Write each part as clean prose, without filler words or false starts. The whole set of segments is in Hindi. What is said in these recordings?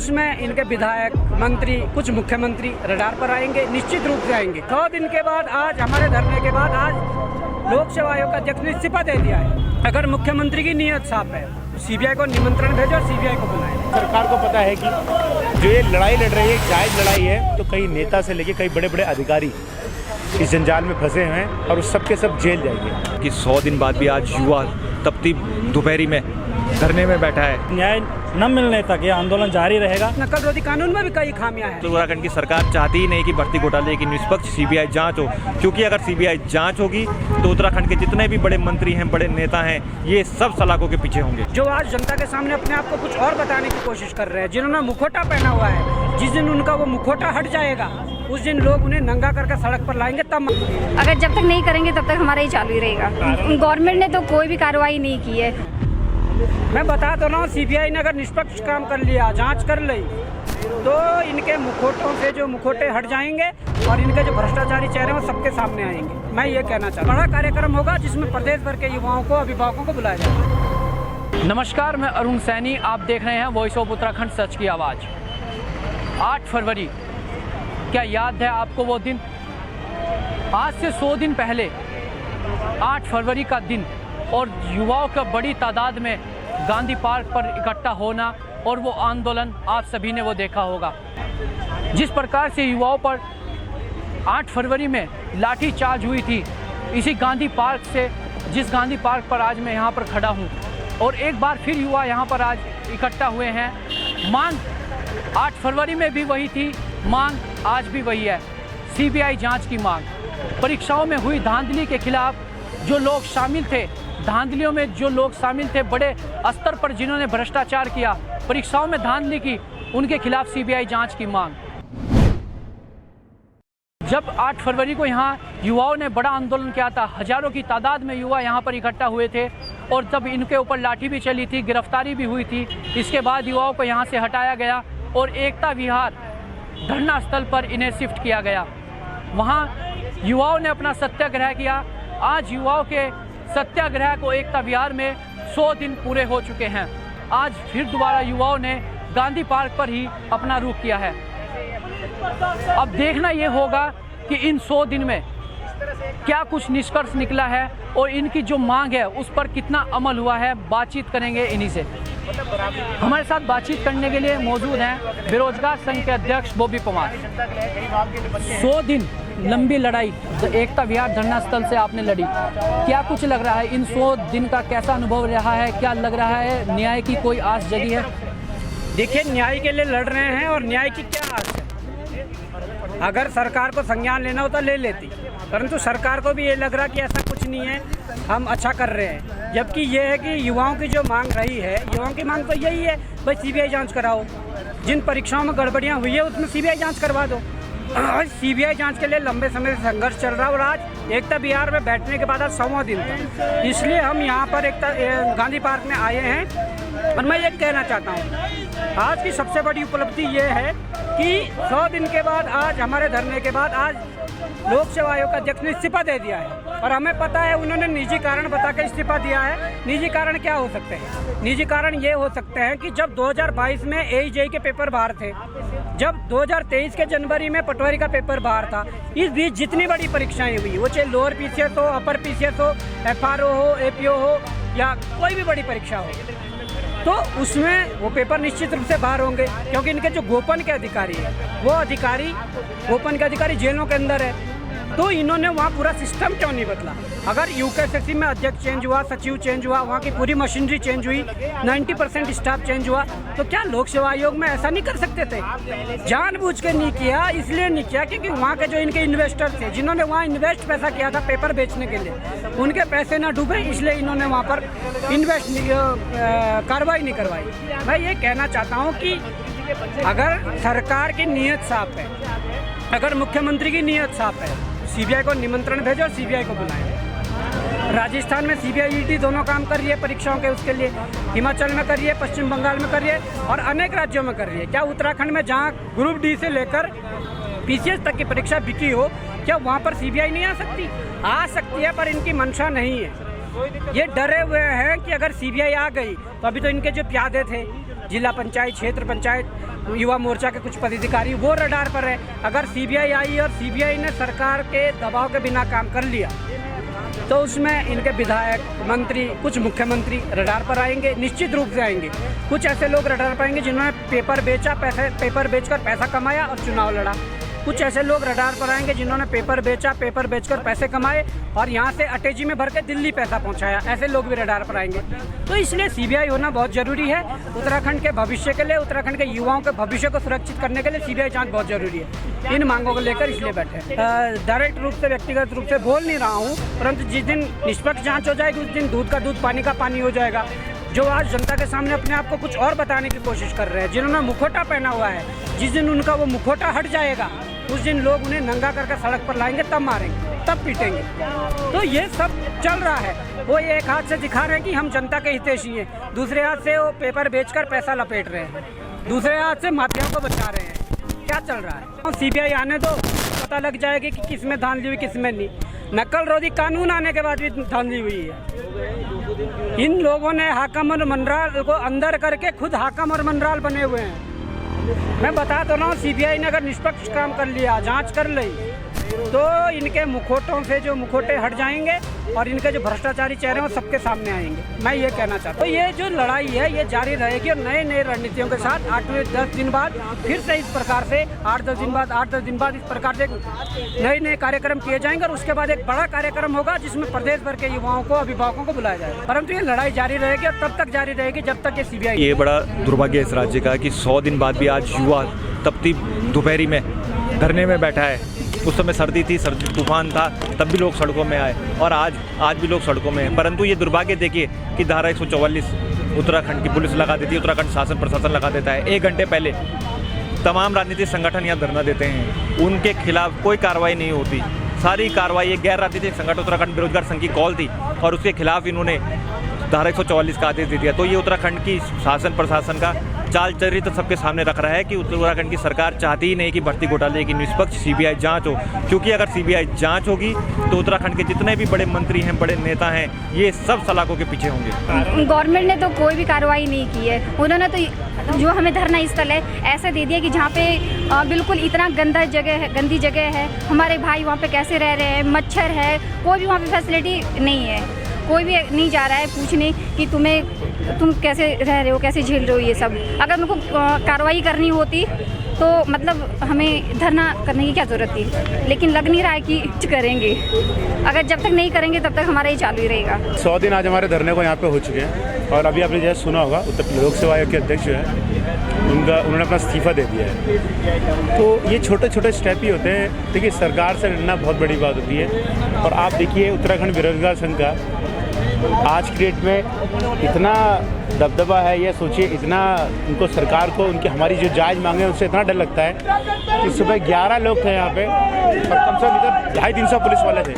उसमें इनके विधायक, मंत्री, कुछ मुख्यमंत्री रडार पर आएंगे, निश्चित रूप से आएंगे। 100 दिन के बाद आज हमारे धरने के बाद आज लोक सेवा आयोग का अध्यक्ष ने इस्तीफा दे दिया है। अगर मुख्यमंत्री की नीयत साफ है, सीबीआई को निमंत्रण भेजो और सीबीआई को बुलाए। सरकार को पता है कि जो ये लड़ाई लड़ रही है जायज लड़ाई है, तो कई नेता से लेके कई बड़े बड़े अधिकारी इस जंजाल में फंसे हुए हैं और उस सब के सब जेल जाएंगे। कि 100 दिन बाद भी आज युवा तपती दोपहरी में धरने में बैठा है। न्याय न मिलने तक ये आंदोलन जारी रहेगा। नकल रोधी कानून में भी कई खामियां हैं। तो उत्तराखंड की सरकार चाहती ही नहीं कि भर्ती घोटाले की निष्पक्ष सीबीआई जांच हो, क्योंकि अगर सीबीआई जांच होगी तो उत्तराखंड के जितने भी बड़े मंत्री हैं, बड़े नेता हैं, ये सब सलाखों के पीछे होंगे। जो आज जनता के सामने अपने आप को कुछ और बताने की कोशिश कर रहे हैं, जिन्होंने मुखौटा पहना हुआ है, जिस दिन उनका वो मुखौटा हट जाएगा उस दिन लोग उन्हें नंगा करके सड़क पर लाएंगे। तब अगर जब तक नहीं करेंगे तब तक हमारा ही चालू ही रहेगा। गवर्नमेंट ने तो कोई भी कार्रवाई नहीं की है। मैं बता तो रहा हूँ, सीबीआई ने अगर निष्पक्ष काम कर लिया, जांच कर ली, तो इनके मुखौटों से जो मुखौटे हट जाएंगे और इनके जो भ्रष्टाचारी चेहरे हैं वो सबके सामने आएंगे। मैं ये कहना चाहता हूँ, बड़ा कार्यक्रम होगा जिसमें प्रदेश भर के युवाओं को, अभिभावकों को बुलाया जाएगा। नमस्कार, मैं अरुण सैनी, आप देख रहे हैं वॉइस ऑफ उत्तराखंड, सच की आवाज़। 8 फरवरी, क्या याद है आपको वो दिन? आज से 100 दिन पहले 8 फरवरी का दिन और युवाओं का बड़ी तादाद में गांधी पार्क पर इकट्ठा होना और वो आंदोलन, आप सभी ने वो देखा होगा। जिस प्रकार से युवाओं पर 8 फरवरी में लाठी चार्ज हुई थी, इसी गांधी पार्क से, जिस गांधी पार्क पर आज मैं यहाँ पर खड़ा हूँ, और एक बार फिर युवा यहाँ पर आज इकट्ठा हुए हैं। मांग 8 फरवरी में भी वही थी, मांग आज भी वही है, सीबीआई जांच की मांग। परीक्षाओं में हुई धांधली के खिलाफ जो लोग शामिल थे, धांधलियों में जो लोग शामिल थे, बड़े स्तर पर जिन्होंने भ्रष्टाचार किया, परीक्षाओं में धांधली की, उनके खिलाफ सीबीआई जांच की मांग। जब 8 फरवरी को यहाँ युवाओं ने बड़ा आंदोलन किया था, हजारों की तादाद में युवा यहाँ पर इकट्ठा हुए थे और तब इनके ऊपर लाठी भी चली थी, गिरफ्तारी भी हुई थी। इसके बाद युवाओं को यहाँ से हटाया गया और एकता विहार धरना स्थल पर इन्हें शिफ्ट किया गया। वहाँ युवाओं ने अपना सत्याग्रह किया। आज युवाओं के सत्याग्रह को एकता विहार में 100 दिन पूरे हो चुके हैं। आज फिर दोबारा युवाओं ने गांधी पार्क पर ही अपना रुख किया है। अब देखना ये होगा कि इन 100 दिन में क्या कुछ निष्कर्ष निकला है और इनकी जो मांग है उस पर कितना अमल हुआ है। बातचीत करेंगे इन्हीं से। हमारे साथ बातचीत करने के लिए मौजूद हैं बेरोजगार संघ के अध्यक्ष बॉबी पवार। 100 दिन लंबी लड़ाई एकता विहार धरना स्थल से आपने लड़ी, क्या कुछ लग रहा है? इन 100 दिन का कैसा अनुभव रहा है? क्या लग रहा है न्याय की कोई आस जगी है? देखिए, न्याय के लिए लड़ रहे हैं और न्याय की क्या आस है? अगर सरकार को संज्ञान लेना होता ले लेती, परंतु सरकार को भी ये लग रहा कि ऐसा कुछ नहीं है, हम अच्छा कर रहे हैं। जबकि ये है कि युवाओं की जो मांग रही है, युवाओं की मांग तो यही है, भाई सीबीआई जांच कराओ, जिन परीक्षाओं में गड़बड़ियाँ हुई है उसमें सीबीआई जांच करवा दो। सीबीआई जांच के लिए लंबे समय से संघर्ष चल रहा है और आज एकता विहार में बैठने के बाद आज 100वां दिन था, इसलिए हम यहाँ पर गांधी पार्क में आए हैं। और मैं ये कहना चाहता हूँ, आज की सबसे बड़ी उपलब्धि ये है कि 100 दिन के बाद आज हमारे धरने के बाद आज लोक सेवा आयोग का अध्यक्ष ने इस्तीफा दे दिया है। और हमें पता है उन्होंने निजी कारण बताकर इस्तीफा दिया है। निजी कारण क्या हो सकते हैं? निजी कारण ये हो सकते हैं कि जब 2022 में AEJ के पेपर बाहर थे, जब 2023 के जनवरी में पटवारी का पेपर बाहर था, इस बीच जितनी बड़ी परीक्षाएं हुई, वो चाहे लोअर PCS हो, अपर PCS हो, FRO हो, APO हो या कोई भी बड़ी परीक्षा हो, तो उसमें वो पेपर निश्चित रूप से बाहर होंगे, क्योंकि इनके जो गोपन के अधिकारी है, वो अधिकारी, गोपन के अधिकारी जेलों के अंदर है। तो इन्होंने वहाँ पूरा सिस्टम क्यों नहीं बदला? अगर UKSSC में अध्यक्ष चेंज हुआ, सचिव चेंज हुआ, वहाँ की पूरी मशीनरी चेंज हुई, 90% स्टाफ चेंज हुआ, तो क्या लोक सेवा आयोग में ऐसा नहीं कर सकते थे? जानबूझ के नहीं किया, इसलिए नहीं किया क्योंकि वहाँ के जो इनके इन्वेस्टर थे, जिन्होंने वहाँ इन्वेस्ट पैसा किया था पेपर बेचने के लिए, उनके पैसे ना डूबे, इसलिए इन्होंने वहाँ पर कार्रवाई नहीं करवाई। मैं ये कहना चाहता हूँ कि अगर सरकार की नीयत साफ है, अगर मुख्यमंत्री की नीयत साफ है, सीबीआई को निमंत्रण भेजो और सीबीआई को बुलाएं। राजस्थान में सीबीआई ED दोनों काम कर रही है परीक्षाओं के उसके लिए, हिमाचल में कर रही है, पश्चिम बंगाल में कर रही है और अनेक राज्यों में कर रही है। क्या उत्तराखंड में जहाँ ग्रुप D से लेकर PCS तक की परीक्षा बिकी हो, क्या वहाँ पर सीबीआई नहीं आ सकती? आ सकती है, पर इनकी मंशा नहीं है। ये डरे हुए हैं कि अगर सीबीआई आ गई तो अभी तो इनके जो प्यादे थे, जिला पंचायत, क्षेत्र पंचायत, युवा मोर्चा के कुछ पदाधिकारी वो रडार पर है। अगर सीबीआई आई और सीबीआई ने सरकार के दबाव के बिना काम कर लिया तो उसमें इनके विधायक, मंत्री, कुछ मुख्यमंत्री रडार पर आएंगे, निश्चित रूप से आएंगे। कुछ ऐसे लोग रडार पर आएंगे जिन्होंने पेपर बेचकर पैसा कमाया और चुनाव लड़ा। कुछ ऐसे लोग रडार पर आएंगे जिन्होंने पेपर बेचकर पैसे कमाए और यहाँ से अटैची में भर के दिल्ली पैसा पहुँचाया। ऐसे लोग भी रडार पर आएंगे। तो इसलिए सीबीआई होना बहुत ज़रूरी है। उत्तराखंड के भविष्य के लिए, उत्तराखंड के युवाओं के भविष्य को सुरक्षित करने के लिए सीबीआई जांच बहुत ज़रूरी है। इन मांगों को लेकर इसलिए बैठे हैं। डायरेक्ट रूप से, व्यक्तिगत रूप से बोल नहीं रहा हूँ, परंतु जिस दिन निष्पक्ष जाँच हो जाएगी उस दिन दूध का दूध, पानी का पानी हो जाएगा। जो आज जनता के सामने अपने आप को कुछ और बताने की कोशिश कर रहे हैं, जिन्होंने मुखौटा पहना हुआ है, जिस दिन उनका वो मुखौटा हट जाएगा उस दिन लोग उन्हें नंगा करके सड़क पर लाएंगे, तब मारेंगे, तब पीटेंगे। तो ये सब चल रहा है। वो एक हाथ से दिखा रहे हैं कि हम जनता के हितैषी हैं, दूसरे हाथ से वो पेपर बेचकर पैसा लपेट रहे हैं, दूसरे हाथ से माफियाओं को बचा रहे हैं। क्या चल रहा है? सीबीआई आने दो, पता लग जाएगी कि किसमें धांधली हुई, किसमें नहीं। नकल रोधी कानून आने के बाद भी धांधली हुई है। इन लोगों ने हाकम और मनराल को अंदर करके खुद हाकम और मनराल बने हुए हैं। मैं बता तो रहा हूँ, सीबीआई ने अगर निष्पक्ष काम कर लिया, जांच कर ली, तो इनके मुखौटों से जो मुखौटे हट जाएंगे और इनके जो भ्रष्टाचारी चेहरे हैं वो सबके सामने आएंगे। मैं ये कहना चाहता हूँ। तो ये जो लड़ाई है ये जारी रहेगी और नए नए रणनीतियों के साथ 8-10 दिन बाद फिर से इस प्रकार से 8-10 दिन बाद इस प्रकार से नए नए कार्यक्रम किए जाएंगे और उसके बाद एक बड़ा कार्यक्रम होगा जिसमें प्रदेश भर के युवाओं को, अभिभावकों को बुलाया जाएगा। परंतु ये लड़ाई जारी रहेगी और तब तक जारी रहेगी जब तक ये सीबीआई। ये बड़ा दुर्भाग्य इस राज्य का कि 100 दिन बाद भी आज युवा तपती दोपहरी में धरने में बैठा है। उस समय सर्दी थी, सर्दी तूफान था, तब भी लोग सड़कों में आए और आज भी लोग सड़कों में हैं। परंतु ये दुर्भाग्य देखिए कि धारा 144 उत्तराखंड की पुलिस लगा देती है, उत्तराखंड शासन प्रशासन लगा देता है। 1 घंटे पहले तमाम राजनीतिक संगठन यहाँ धरना देते हैं, उनके खिलाफ कोई कार्रवाई नहीं होती। सारी कार्रवाई एक गैर राजनीतिक संगठन उत्तराखंड बेरोजगार संघ की कॉल थी और उसके खिलाफ इन्होंने धारा 144 का आदेश दे दिया। तो ये उत्तराखंड की शासन प्रशासन का चाल चरित्र सबके सामने रख रहा है कि उत्तराखंड की सरकार चाहती ही नहीं कि भर्ती घोटाले की निष्पक्ष सीबीआई जांच हो, क्योंकि अगर सीबीआई जांच होगी तो उत्तराखंड के जितने भी बड़े मंत्री हैं, बड़े नेता हैं, ये सब सलाखों के पीछे होंगे। गवर्नमेंट ने तो कोई भी कार्रवाई नहीं की है। उन्होंने तो जो हमें धरना स्थल है ऐसे दे दिया कि जहाँ पे बिल्कुल इतना गंदी जगह है, हमारे भाई वहाँ पे कैसे रह रहे हैं, मच्छर है, कोई भी वहाँ पे फैसिलिटी नहीं है। कोई भी नहीं जा रहा है पूछने कि तुम कैसे रह रहे हो, कैसे झेल रहे हो ये सब। अगर उनको कार्रवाई करनी होती तो मतलब हमें धरना करने की क्या ज़रूरत थी, लेकिन लग नहीं रहा है कि करेंगे। अगर जब तक नहीं करेंगे तब तक हमारा ये चालू ही रहेगा। 100 दिन आज हमारे धरने को यहाँ पे हो चुके हैं और अभी आपने जैसे सुना होगा उत्तर लोक सेवा आयोग के अध्यक्ष जो है उन्होंने अपना इस्तीफा दे दिया है। तो ये छोटे छोटे स्टेप ही होते हैं। देखिए, सरकार से लड़ना बहुत बड़ी बात होती है और आप देखिए उत्तराखंड बेरोजगार संघ का आज की डेट में इतना दबदबा है। ये सोचिए, इतना उनको सरकार को उनकी हमारी जो जायज़ मांगे उनसे इतना डर लगता है कि सुबह 11 लोग थे यहाँ पे और कम से कम इधर 250 पुलिस वाले थे।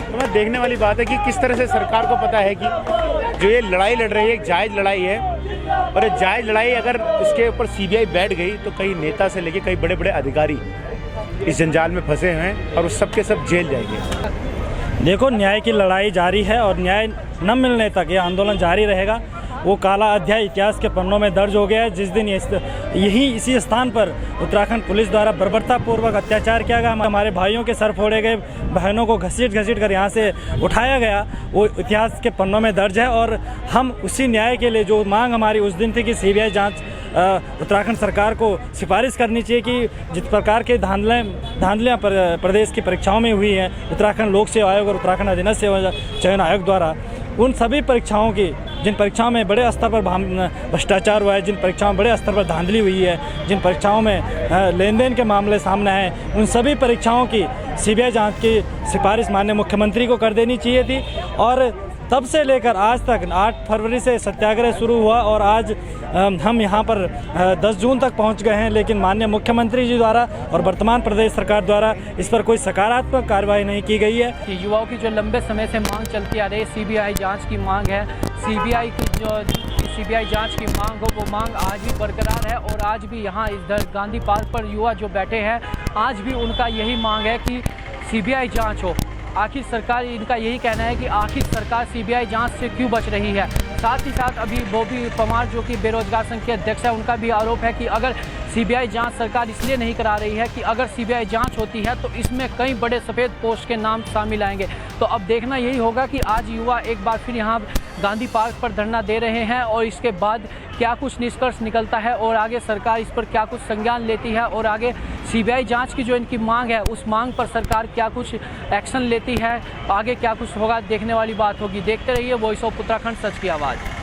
तो मैं देखने वाली बात है कि किस तरह से सरकार को पता है कि जो ये लड़ाई लड़ रही है एक जायज़ लड़ाई है और ये जायज़ लड़ाई अगर इसके ऊपर सीबीआई बैठ गई तो कई नेता से लेके कई बड़े बड़े अधिकारी इस जंजाल में फंसे हैं और उस सब के सब जेल जाएंगे। देखो, न्याय की लड़ाई जारी है और न्याय न मिलने तक ये आंदोलन जारी रहेगा। वो काला अध्याय इतिहास के पन्नों में दर्ज हो गया है जिस दिन इसी स्थान पर उत्तराखंड पुलिस द्वारा बर्बरतापूर्वक अत्याचार किया गया, हमारे भाइयों के सर फोड़े गए, बहनों को घसीट कर यहाँ से उठाया गया, वो इतिहास के पन्नों में दर्ज है। और हम उसी न्याय के लिए जो मांग हमारी उस दिन थी कि सीबीआई जांच उत्तराखंड सरकार को सिफारिश करनी चाहिए कि जिस प्रकार के धांधलियाँ प्रदेश की परीक्षाओं में हुई हैं उत्तराखंड लोक सेवा आयोग और उत्तराखंड अधीनस्थ सेवा चयन आयोग द्वारा, उन सभी परीक्षाओं की, जिन परीक्षाओं में बड़े स्तर पर भ्रष्टाचार हुआ है, जिन परीक्षाओं में बड़े स्तर पर धांधली हुई है, जिन परीक्षाओं में लेन देन के मामले सामने हैं, उन सभी परीक्षाओं की सीबीआई जांच की सिफारिश माननीय मुख्यमंत्री को कर देनी चाहिए थी। और तब से लेकर आज तक 8 फरवरी से सत्याग्रह शुरू हुआ और आज हम यहाँ पर 10 जून तक पहुँच गए हैं, लेकिन माननीय मुख्यमंत्री जी द्वारा और वर्तमान प्रदेश सरकार द्वारा इस पर कोई सकारात्मक कार्रवाई नहीं की गई है। कि युवाओं की जो लंबे समय से मांग चलती आ रही है, सीबीआई जांच की मांग है, सीबीआई जांच की मांग हो, वो मांग आज भी बरकरार है। और आज भी यहाँ इधर गांधी पार्क पर युवा जो बैठे हैं, आज भी उनका यही मांग है कि सीबीआई जांच हो। आखिर सरकार, इनका यही कहना है कि आखिर सरकार सीबीआई जांच से क्यों बच रही है। साथ ही साथ अभी बॉबी पवार जो कि बेरोजगार संघ के अध्यक्ष है, उनका भी आरोप है कि अगर सीबीआई जांच सरकार इसलिए नहीं करा रही है कि अगर सीबीआई जांच होती है तो इसमें कई बड़े सफ़ेद पोस्ट के नाम शामिल आएंगे। तो अब देखना यही होगा कि आज युवा एक बार फिर यहाँ गांधी पार्क पर धरना दे रहे हैं और इसके बाद क्या कुछ निष्कर्ष निकलता है और आगे सरकार इस पर क्या कुछ संज्ञान लेती है और आगे सीबीआई जांच की जो इनकी मांग है उस मांग पर सरकार क्या कुछ एक्शन लेती है, आगे क्या कुछ होगा देखने वाली बात होगी। देखते रहिए वॉइस ऑफ उत्तराखंड, सच की आवाज़।